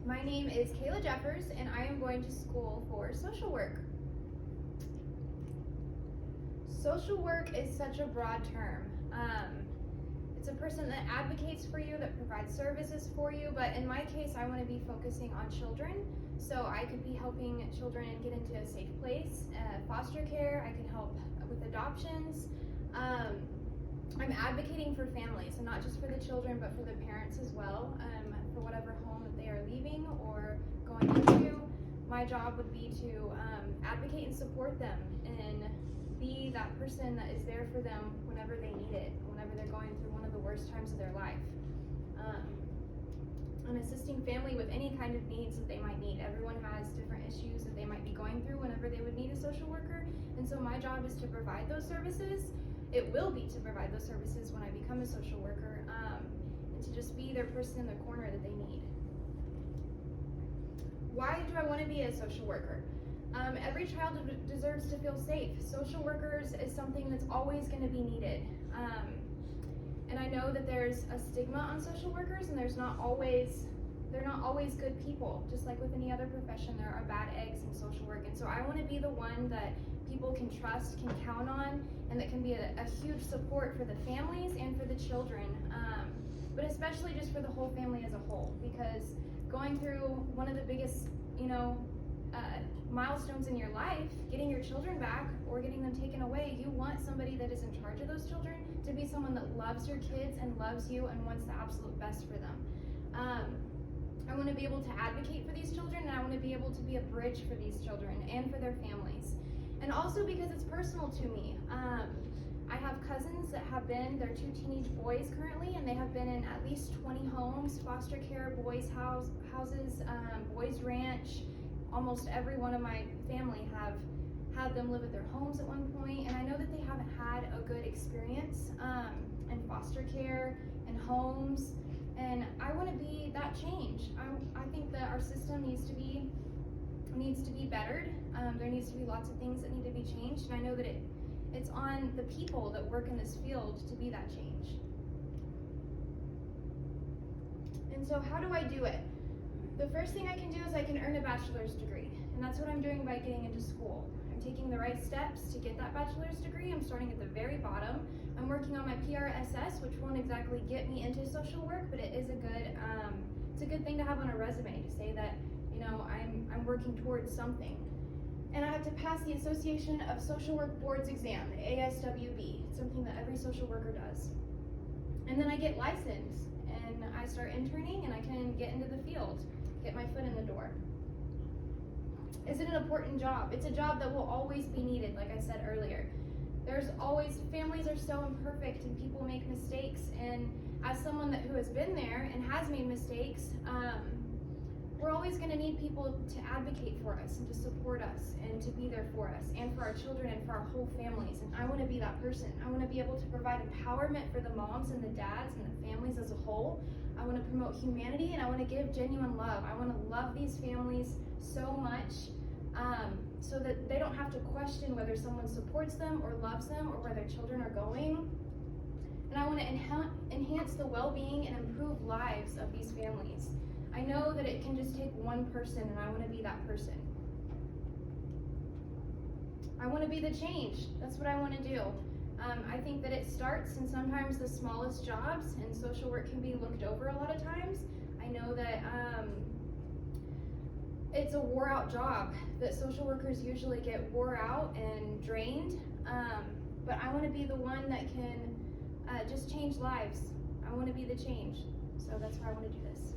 My name is Kayla Jeffers, and I am going to school for social work. Social work is such a broad term. It's a person that advocates for you, that provides services for you, but in my case, I want to be focusing on children. So I could be helping children get into a safe place, foster care, I can help with adoptions. I'm advocating for families, and not just for the children, but for the parents as well, for whatever home that they are leaving or going into. My job would be to advocate and support them and be that person that is there for them whenever they need it, whenever they're going through one of the worst times of their life. And assisting family with any kind of needs that they might need. Everyone has different issues that they might be going through whenever they would need a social worker, and so my job is to provide those services. It will be to provide those services when I become a social worker, and to just be their person in the corner that they need. Why do I want to be a social worker? Every child deserves to feel safe. Social workers is something that's always going to be needed. And I know that there's a stigma on social workers, and they're not always good people. Just like with any other profession, there are bad eggs in social work. And so I want to be the one that people can trust, can count on, and that can be a huge support for the families and for the children, but especially just for the whole family as a whole, because going through one of the biggest, milestones in your life, getting your children back or getting them taken away, you want somebody that is in charge of those children to be someone that loves your kids and loves you and wants the absolute best for them. I want to be able to advocate for these children, and I want to be able to be a bridge for these children and for their families. And also because it's personal to me. I have cousins that have been, they're 2 teenage boys currently, and they have been in at least 20 homes, foster care, boys' houses, boys' ranch. Almost every one of my family have had them live at their homes at one point, and I know that they haven't had a good experience in foster care and homes, and I want to be that change. I think that our system needs to be bettered. There needs to be lots of things that need to be changed, and I know that it's on the people that work in this field to be that change. And so how do I do it? The first thing I can do is I can earn a bachelor's degree, and that's what I'm doing by getting into school. I'm taking the right steps to get that bachelor's degree. I'm starting at the very bottom. I'm working on my PRSS, which won't exactly get me into social work, but it is it's a good thing to have on a resume to say that, I'm working towards something. And I have to pass the Association of Social Work Boards exam, the ASWB. It's something that every social worker does. And then I get licensed, and I start interning, and I can get into the field, get my foot in the door. Is it an important job? It's a job that will always be needed, like I said earlier. Families are so imperfect, and people make mistakes, and as someone who has been there and has made mistakes, we're always going to need people to advocate for us and to support us and to be there for us and for our children and for our whole families. And I want to be that person. I want to be able to provide empowerment for the moms and the dads and the families as a whole. I want to promote humanity, and I want to give genuine love. I want to love these families so much so that they don't have to question whether someone supports them or loves them or where their children are going. And I want to enhance the well-being and improve lives of these families. I know that it can just take one person, and I want to be that person. I want to be the change. That's what I want to do. I think that it starts in sometimes the smallest jobs, and social work can be looked over a lot of times. I know that it's a wore out job, that social workers usually get wore out and drained, but I want to be the one that can just change lives. I want to be the change, so that's why I want to do this.